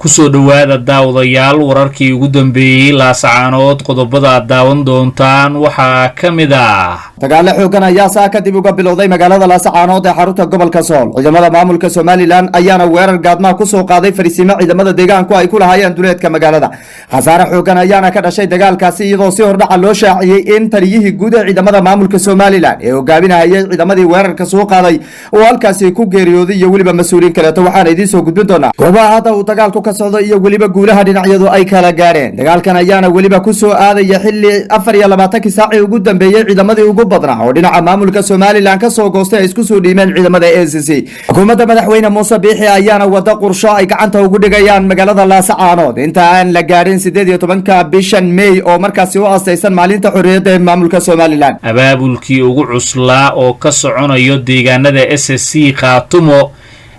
kusoo dhawaada daawadayaal wararkii ugu dambeeyay laasacaanood qodobada aad daawan doontaan waxaa ka mid ah dagaalo xoogan ayaa saa kadib uga bilowday magaalada laasacaanood ee xarunta gobolka Sool. Ciidamada maamulka Somaliland ayaana weerar gaadma ku soo qaaday fariisimo ciidamada deegaanku ay ku lahaayeen duleedka magaalada. Khasaare xoogan ayaana ka dhashay dagaalkaasi iyadoo si hordhac loo shaaciyay in taliyihii guud ee ciidamada maamulka Somaliland ee hogaaminayay ciidamadii weerarka soo qaaday oo halkaasi ku geeriyooday iyo waliba mas'uuliin kale waxaan idin soo gudbin doonaa goobaha hadda uu dagaalku ka socdo iyo waliba guulaha dhinacyadu ay kala gaareen. Dagaalkan ayaana waliba ku soo aadaya xilli 24 saac ugu dambeeyay ciidamadii ugu badnaa oo dhinaca maamulka Somaliland ka soo goostay ay isku soo dhiimeen ciidamada ACC. Xukuumadda madaxweyne Muuse Biixi ayaana wada qorsho ay gacanta ugu dhigayaan magaalada Laasacaanood inta aan la gaarin 18 bishan May oo markaasi u aasaysan maalinta xorriyadda ee maamulka Somaliland. abaabulkii ugu cuslaa oo ka soconayo deegaanada SSC Khaatumo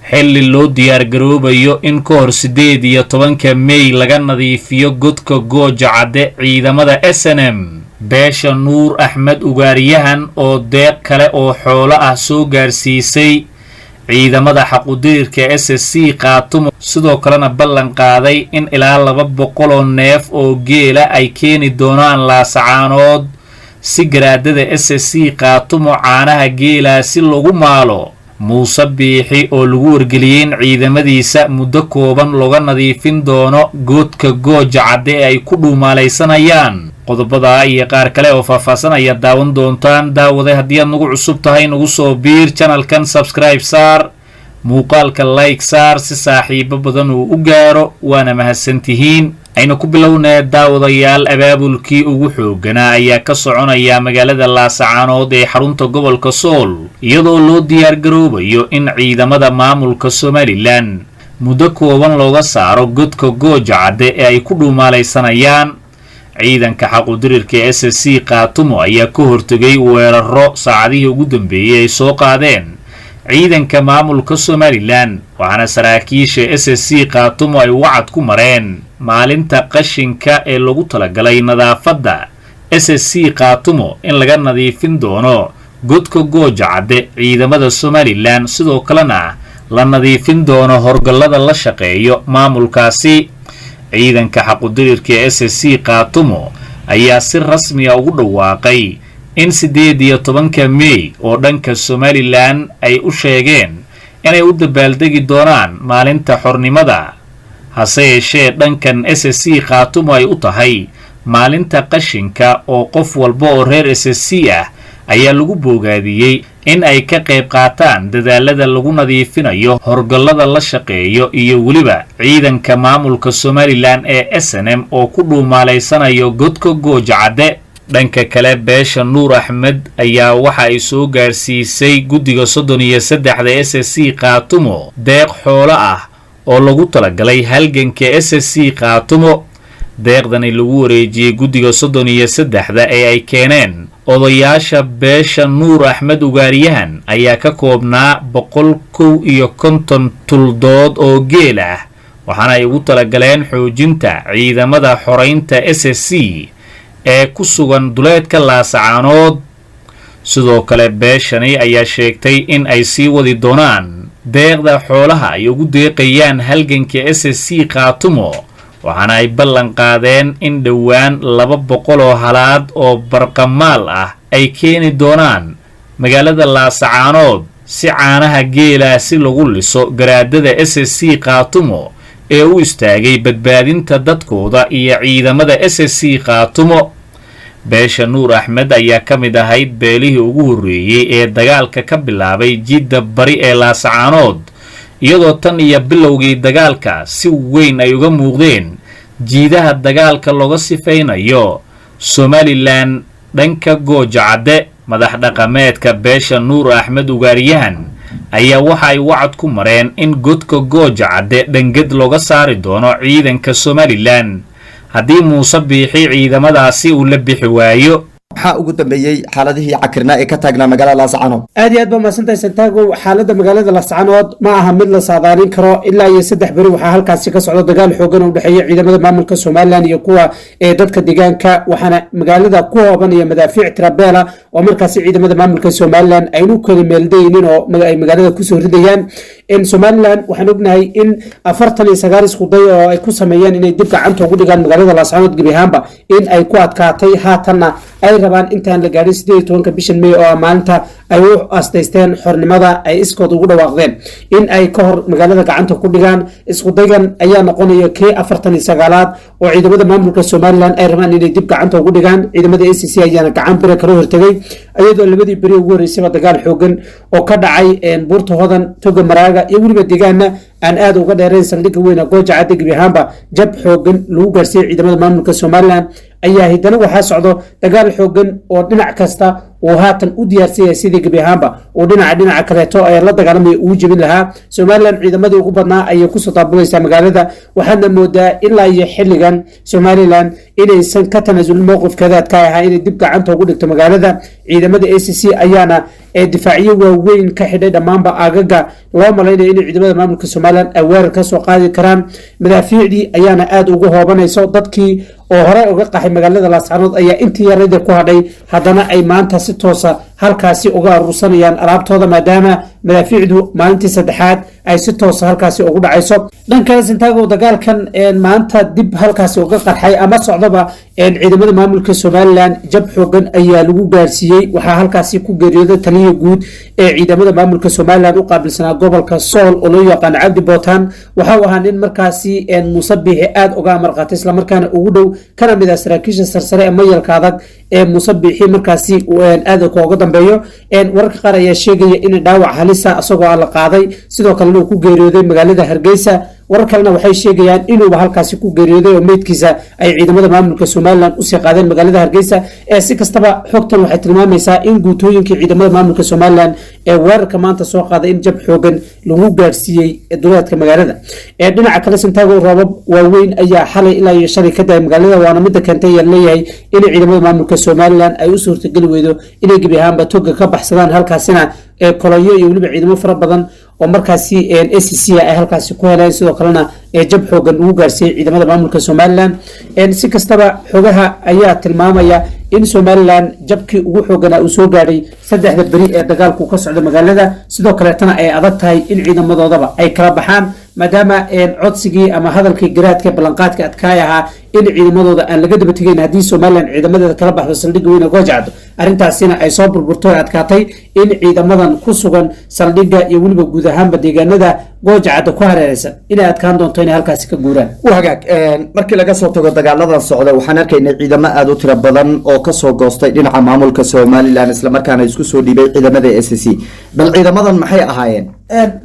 xilli loo diyaar garoobayo in ka hor 18 May laga nadiifiyo godka gooja cadde ciidamada SNM. beesha nuur axmed ugaariyahan oo deeq kale oo xoolo ah soo gaarsiisay ciidamada xaqudiirka SSC Khaatumo sidoo kalena ballan qaaday in ilaa 200 neef oo geela ay keeni doonaan Laasacaanood si garaadada SSC Khaatumo caanaha geela si lagu maalo. Muuse Biixi oo lagu wargeliyay ciidamadiisa muddo kooban looga nadiifin doono godka gooja cadde ay ku dhuumaalaysanayaan. qodobada iyo qaar kale oo faahfaahsan ayaa daawan doontaan. daawaday haddii aad nagu cusub tahay nagu soo biir channelkan, subscribe saar, muuqaalka like saar si saaxiibo badan uu u gaaro, waana mahadsantihiin. aynu ku bilownaa daawadayaal. abaabulkii ugu xooganaa ayaa ka soconaya magaalada Laasacaanood ee xarunta gobolka Sool iyadoo loo diyaar garoobayo in ciidamada maamulka Somaliland muddo kooban looga saaro godka gooja cadde ee ay ku dhuumaalaysanayaan. ciidanka xaqudirirka SSC Khaatumo ayaa ka hortagay weeraro saacadihii ugu dambeeyay ay soo qaadeen ciidanka maamulka Somaliland, waxaana saraakiisha SSC Khaatumo ay wacad ku mareen maalinta qashinka ee lagu talagalay nadaafadda SSC Khaatumo in laga nadiifin doono godka gooja cadde ciidamada Somaliland, sidoo kalena la nadiifin doono horgallada la shaqeeyo maamulkaasi. ciidanka xaqudirirka SSC Khaatumo ayaa si rasmi ah ugu dhawaaqay in 18 May oo dhanka Somaliland ay u sheegeen inay u dabaaldegi doonaan maalinta xornimada, hase yeeshee dhankan SSC Khaatumo ay u tahay maalinta qashinka oo qof walba oo reer SSC ah ayaa lagu boogaadiyey in ay ka qayb qaataan dadaalada lagu nadiifinayo horgallada la shaqeeyo iyo weliba ciidanka maamulka Somaliland ee SNM oo ku dhuumaalaysanayo godka gooja cadde. dhanka kale beesha nuur axmed ayaa waxa ay soo gaarsiisay guddiga 33 SSC Khaatumo deeq xoolo ah oo lagu talagalay halganka SSC Khaatumo. deeqdani lagu wareejiyay guddiga 33 ee ay keeneen odayaasha beesha nuur axmed ugaariyahan ayaa ka koobnaa 150 tuldood oo geel ah, waxaana ay ugu talagaleen xoojinta ciidamada xoreynta SSC ee ku sugan duleedka Laasacaanood. sidoo kale beeshani ayaa sheegtay in ay sii wadi doonaan deeqda xoolaha ay ugu deeqayaan halganka SSC Khaatumo, waxaana ay ballan qaadeen in dhowaan 200 halaad oo barqamaal ah ay keeni doonaan magaalada Laasacaanood si caanaha geela si lagu liso garaadada SSC Khaatumo ee u istaagay badbaadinta dadkooda iyo ciidamada SSC Khaatumo. beesha nuur axmed ayaa ka mid ahayd beelihii ugu horreeyay ee dagaalka ka bilaabay jidda bari ee Laasacaanood, iyadoo tan iyo bilowgii dagaalka si weyn ay uga muuqdeen jiidaha dagaalka looga sifaynayo Somaliland dhanka gooja cadde. madax dhaqameedka beesha nuur axmed ugaariyahan ayaa waxa ay wacad ku mareen in godka gooja cadde dhangad looga saari doono ciidanka Somaliland haddii Muuse Biixi ciidamadaasi uu la bixi waayo. waxaa ugu dambeeyay xaaladihii cakirnaa ee ka taagnaa magaalada Laasacaanood. aad iyo aad baa mahadsantahay Santiago. xaaladda magaalada Laasacaanood ma aha mid la saadaalin karo. ilaa iyo 3 beri waxaa halkaasi ka socda dagaal xoogan oo u dhexeeya ciidamada maamulka Somaliland iyo kuwa dadka deegaanka, waxaana magaalada ku hoobanaya madaafiic tirabeela oo markaasi ciidamada maamulka Somaliland ay u kala meeldaynin oo ay magaalada ku soo ridayaan in Somaliland waxaan ognahay in 49 isku day oo ay ku sameeyeen inay dib gacanta ugu dhigaan magaalada Laascaanood gabi ahaanba in ay ku adkaatay haatanna ay rabaan intaan la gaarin 18 bishan May oo maalinta ay u asteysteen xornimada ay iskood ugu dhawaaqdeen in ay ka hor magaalada gacanta ku dhigaan isku daygan ayaa noqonaya kee 49aad oo ciidamada maamulka Somaliland ay rabaan inay dib gacanta ugu dhigaan ciidamada ACC ayaana gacan bire kala hortagay ayadoo labadii bari ugu horeysay dagaal xoogan oo ka dhacay buurta hodan toga maraaga iyo waliba deegaana aan aad uga dheerayn saldhigga weyn ee Gooja Cadde gabi ahaanba jab xoogan lagu gaarsiiyay ciidamada maamulka Somaliland ayaa hidana waxaa socdo dagaal xoogan oo dhinac kasta oo haatan u diyaarsan sidii gabi ahaanba oo dhinaca kaleeto ay la dagaalamay uu jibin lahaa Somaliland ciidamadii ugu badnaa ay ku soo taabulaysaa magaalada waxaana moodaa ilaa iyo xilligan Somaliland inaysan ka tanaasulin mowqifkeeda ka ahaa inay dib gacanta ugu dhigto magaalada ciidamada ACC ayaana difaaciyo waaweyn ka xidhay dhamaanba aagaga loo malaynayo in ciidamada maamulka Somaliland ay weerar ka soo qaadi karaan madaafiicdii ayaana aad ugu hoobanayso dadkii oo hore uga qaxay magaalada Laascaanood ayaa intii yarada ku hadhay haddana ay maanta si toosa halkaasi uga urursanayaan alaabtooda maadaama madaafiicdu maalintii saddexaad ay si toosa halkaasi ugu dhacayso dhankaas intaago dagaalkan maanta dib halkaasi uga qarxay ama socdaba ciidamada maamulka Somaliland jab xoogan ayaa lagu gaarsiiyay waxaa halkaasi ku geeriyooday taliye guud ee ciidamada maamulka Somaliland u qaabilsanaa gobolka Sool oo loo yaqaan Cabdi Bootaan waxa uu ahaa nin markaasi musabixi aad uga marqaatay isla markaana ugu dhow kana mid ah saraakiisha sarsare ee mayalka adag ee musabixi markaasi aad uga dambeeyo wararka qaar ayaa sheegaya in dhaawac halisa asagoo la qaaday sidoo kale uu ku geeriyooday magaalada Hargeysa warar kalena waxay sheegayaan inuu halkaasi ku geeriyooday oo meedkiisa ay ciidamada maamulka Somaliland u sii qaadeen magaalada Hargeysa si kastaba xogtan waxay tilmaamaysaa in guutooyinkii ciidamada maamulka Somaliland ee weerarka maanta soo qaaday in jab xoogan lagu gaarsiiyay duleedka magaalada dhinaca kale Santiago roobab waaweyn ayaa xalay ilaa iyo shalay ka day magaalada waana mid keentay leeyahay in ciidamada maamulka Somaliland ay u suurtagal weydo inay gabi ahaanba toga ka baxsadaan halkaasina koloyo iyo waliba ciidamo fara badan oo markaasi ACC ay halkaasi ku heleen sidoo kalena jab xoogan ugu gaarsiiyay ciidamada maamulka Somaliland si kastaba xogaha ayaa tilmaamaya in Somaliland jabkii ugu xooganaa uu soo gaaray saddexda bari ee dagaalku ka socda magaalada sidoo kale tan ay adag tahay in ciidamadoodaba ay kala baxaan maadaama codsigii ama hadalkii garaadka ballanqaadka adkaay ahaa in ciidamadooda aan laga daba tegayn haddii Somaliland ciidamadeeda kala baxdo saldhigga weyn ee Gooja Cadde arrintaasina ay soo burburto adkaatay in ciidamadan ku sugan saldhigga iyo waliba guud ahaanba deegaanada Gooja Cadde ku hareeraysan inay adkaan doonto inay halkaasi ka guuraan wahagaag markii laga soo tago dagaaladan socda waxaan arkaynay ciidamo aad u tiro badan oo ka soo goostay dhinaca maamulka Somaliland isla markaana isku soo dhiibay ciidamada ACC bal ciidamadan maxay ahaayeen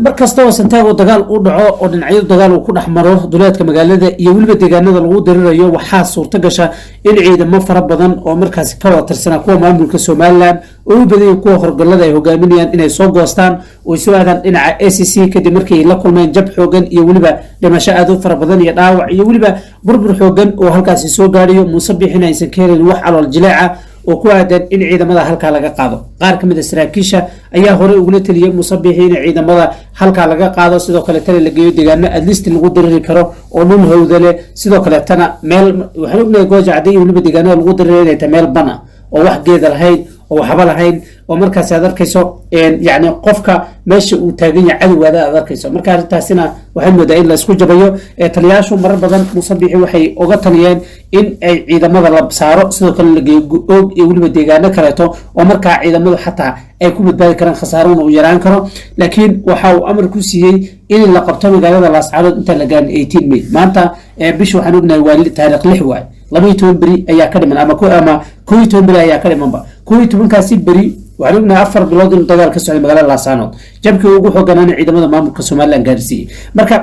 markasta oo Santiago dagaal u dhaco oo dhinacyada dagaal uu ku dhaxmaro duleedka magaalada iyo waliba deegaanada lagu dirirayo waxaa suurta gasha in ciidamo fara badan oo markaasi ka wada tirsanaa kuwa maamulka Somaliland oo u badan kuwa horgalada ay hogaaminayaan inay soo goostaan oo soo aadaan dhinaca ACC kadib markii la kulmeen jab xoogan iyo waliba dhimasho aad u fara badan iyo dhaawac iyo waliba burbur xoogan oo halkaasi soo gaariyo musabixina aysan ka helin wax calool jileeca oo ku aadan in ciidamada halka laga qaado qaar kamid ah saraakiisha ayaa hore ugu taliyay musabixi in ciidamada halka laga qaado sidoo kale tale la geeyo deegaano at least lagu diriri karo oo dhul hawdale sidoo kale tana meel waxaan ognahay Gooja Cadde iyo waliba deegaano lagu diriri inay meel bana oo wax geed lahayd oo waxba lahayn oo markaas aad arkayso yani qofka meesha uu taagan yahay cadawada aad arkayso marka arrintaasina waxay moodaa in la isku jabayo taliyaashu marar badan musabixi waxay uga taliyeen in ay ciidamada la saaro sidoo kale la geeyo og iyo waliba deegaano kaleeto oo markaa ciidamadu xataa ay ku badbaadi karaan khasaarona uu yaraan karo laakiin waxa uu amar ku siiyey in la qabto magaalada Laascaanood inta la gaarin 18 May maanta bisha waxaan ognahay waa taariikh 6 waay 12 bari ayaa ka dhiman ama 12 bari ayaa ka dhimanba 12 kaasi bari waxaan ognahay 4 bilood in dagaal ka socday magaalada Laascaanood jabkii ugu xooganaan ciidamada maamulka Somaliland gaarsiiyay marka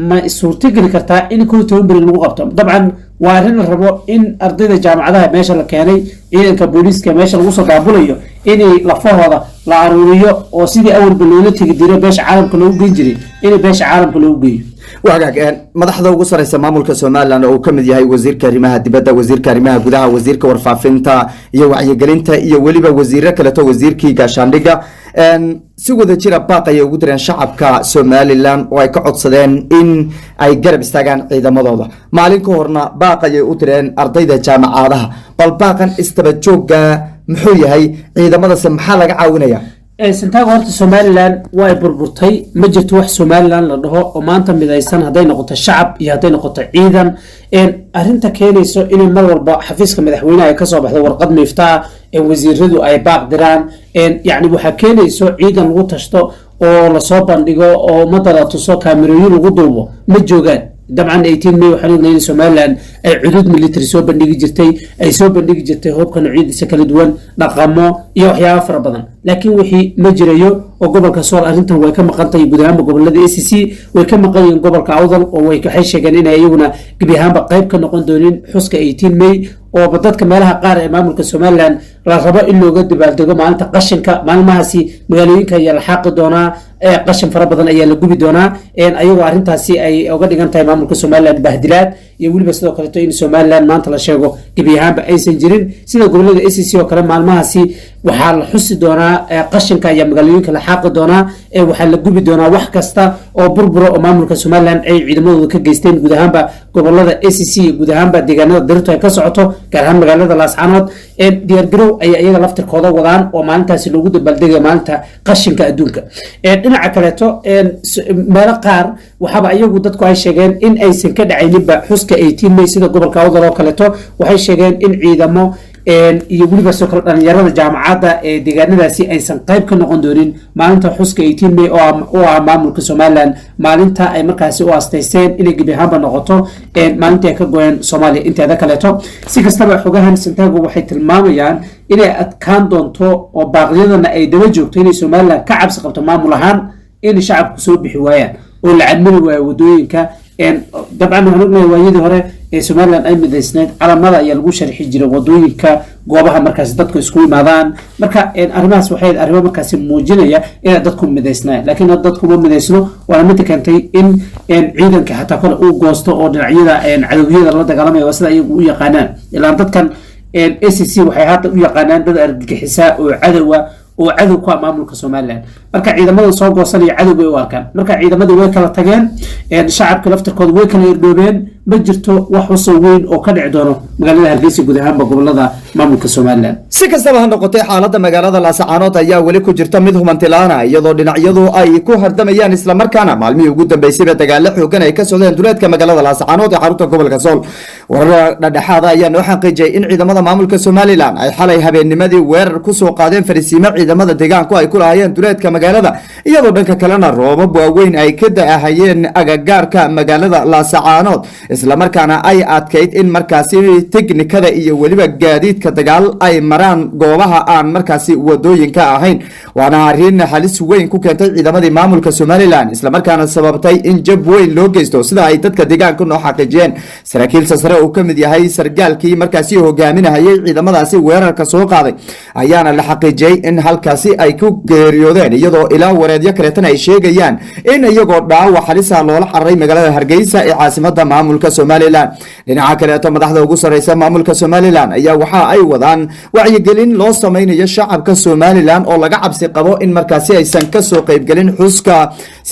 ma suurtagali kartaa in 12 bari lagu qabto dabcan waa arrin la rabo in ardayda jaamacadaha meesha la keenay ciidanka booliiska meesha lagu soo daabulayo inay lafahooda la aruuriyo oo sidii awalba loola tegi jiray beesha caalamka loogu geyn jiray in beesha caalamka loogu geeyo wagaag madaxda ugu sareysa maamulka Somaliland oo kamid yahay wasiirka arrimaha dibadda wasiirka arrimaha gudaha wasiirka warfaafinta iyo wacyigelinta iyo waliba wasiirka kale oo wasiirkii gaashaandhiga si wada jira baaqay ugu direen shacabka Somaliland oo ay ka codsadeen in ay garab istaagaan ciidamadooda maalin ka horna baaqay u direen ardayda jaamacadaha bal baaqan istaba jooga muxuu yahay ciidamadase maxaa laga caawinaya santago horta somalilan way burburtay ma jirto wax somalilan la dhaho oo maanta midaysan hadday noqoto shacab iyo hadday noqoto ciidan arinta keenayso inay mar walba xafiiska madaxweynaha ay kasoo baxdo warqad miiftaa wasiiradu ay baaq diraan yani waxaa keenayso ciidan lagu tashto oo lasoo bandhigo oo ummadda la tuso kaamirooyin lagu duubo ma joogaan dabcan 18 May waxaan ognahay in Somaliland ay cudud military soo bandhigi jirtay hubka noocyadiisa kala duwan dhaqamo iyo waxyaabo fara badan laakiin wixii ma jirayo oo gobolka Sool arintan way ka maqan tahay guud ahaan gobolada ACC way ka maqan yihiin gobolka Awdal oo way ka sheegeen in ayaguna gabi ahaanba qayb ka noqon doonaan xuska 18 May oo dadka meelaha qaar ee maamulka Somaliland la rabo in looga dibaaldego maalinta qashinka maalmahaasi magaalooyinka ayaa la xaqi doonaa qashin fara badan ayaa la gubi doonaa ayagoo arintaasi ay uga dhigan tahay maamulka Somaliland bahdilaad iyo waliba sidoo kale in Somaliland maanta la sheego gabi ahaanba aysan jirin sida gobolada ACC oo kale maalmahaasi waxaa la xusi doonaa qashinka ayaa magaalooyinka la xaqi doonaa waxaa la gubi doonaa wax kasta oo burburo oo maamulka Somaliland ay ciidamadooda ka geysteen guud ahaanba gobolada ACC guud ahaanba deegaanada dirto ay ka socoto gaar ahaan magaalada Laascaanood diyaar garow ay ayaga laftirkooda wadaan oo maalintaasi loogu dabaaldegay maalinta qashinka adduunka dhinaca kaleeto meelo qaar waxaaba ayagu dadku ay sheegeen in aysan ka dhacayninba xuska 18 May sida gobolka Awdal oo kaleeto waxay sheegeen in ciidamo iyo waliba soo kala dhalinyarada jaamacadda ee deegaanadaasi aysan qayb ka noqon doonin maalinta xuska 18 May oo ah maamulka Somaliland maalinta ay markaasi u asteysteen inay gabi ahaanba noqoto maalinta ay ka go'een Soomaaliya inteeda kaleeto si kastaba xogahan Santiago waxay tilmaamayaan inay adkaan doonto oo baaqyadana ay daba joogto inay Somaliland ka cabsi qabto maamul ahaan in shacabku soo bixi waayaan oo la cadmari waayo wadooyinka dabcan waxaan ognahay waayadii hore ee Somaliland ay midaysnayd calamada ayaa lagu sharxi jiray wadooyinka goobaha markaas dadku isku imaadaan marka arrimahaas waxay arrimo markaas muujinaya in dadku midaysnaa laakiin dadku ma midaysno waa mid keentay in ciidanka xataa kale uu goosto oo dhinacyada cadawiyada la dagaalamaya sida ay u yaqaanaan ilaa dadkan ACC waxay hadda u yaqaanaan dad argagixisa oo cadow ku maamulka Somaliland marka ciidamada soo goosanaya cadow bay u arkaan marka ciidamadu way kala tageen shacabka laftirkooda way kala irdhoobeen ma jirto wax usoo weyn oo ka dhici doono magaalada Hargeysa guud ahaan gobolada maamulka Somaliland si kastaba ha noqotay xaaladda magaalada Laascaanood ayaa wali ku jirta mid humantilaana iyadoo dhinacyadu ay ku hardamayaan isla markaana maalmihii ugu dambeysay dagaalo xoogan ay ka socdeen duleedka magaalada Laascaanood ee xarunta gobolka Sool warar dhadhaxaad ayaa noo xaqiijiyay in ciidamada maamulka Somaliland ay xalay habeennimadii weerar ku soo qaadeen fariisiimo ciidamada deegaanku ay ku lahaayeen duleedka magaalada iyadoo dhanka kalena roobab waaweyn ay ka da'ahayeen agagaarka magaalada Laascaanood isla markaana ay adkayd in markaasi teknikada iyo waliba gaadiidka dagaal ay maraan goobaha aan markaasi wadooyinka ahayn waana arrin halis weyn ku keentay ciidamadii maamulka Somaliland isla markaana sababtay in jab weyn loo geysto sida ay dadka deegaanka noo xaqiijiyeen saraakiil sare oo ka mid yahay sargaalkii markaasi hogaaminayay ciidamadaasi weerarka soo qaaday ayaana la xaqiijiyay in halkaasi ay ku geeriyoodeen iyadoo ilaa wareedyo kaleetana ay sheegayaan in iyagoo dhaawac halisa loola xaray magaalada Hargeysa ee caasimadda maamulka Somaliland dhinaca kaleeto madaxda ugu sareysa maamulka Somaliland ayaa waxa ay wadaan wacyigelin loo sameeyo shacabka Somaliland oo laga cabsi qabo in markaasi aysan ka soo qayb galin xuska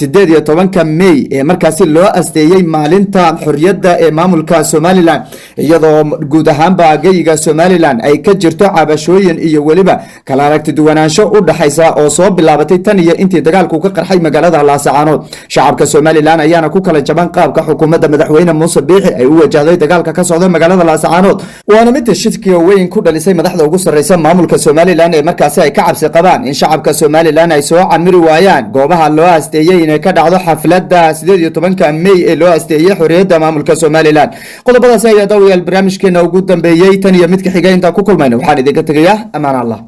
18 May ee markaasi loo asteeyay maalinta xorriyadda ee maamulka Somaliland iyadoo guud ahaan baagayga Somaliland ay ka jirto cabashooyin iyo waliba kala aragti duwanaansho u dhaxaysa oo soo bilaabatay tan iyo intii dagaalku ka qarxay magaalada Laascaanood shacabka Somaliland ayaana ku kala jaban qaabka xukuumadda madaxweyne Muuse Biixi ay u wajahday dagaalka ka socda magaalada Laascaanood waana mid shidkii weyn ku dhalisay madaxda ugu sareysa maamulka Somaliland ee markaasi ay ka cabsi qabaan in shacabka Somaliland ay soo camiri waayaan goobaha loo asteeyay inay ka dhacdo xafladda 18 May ee loo asteeyay xorriyadda maamulka Somaliland qodobadaas ayaa daawayal barnaamijkeena ugu dambeeyay tan iyo mid ka xigay inta ku kulmayno waxaan idinka tagayaa amaan Allah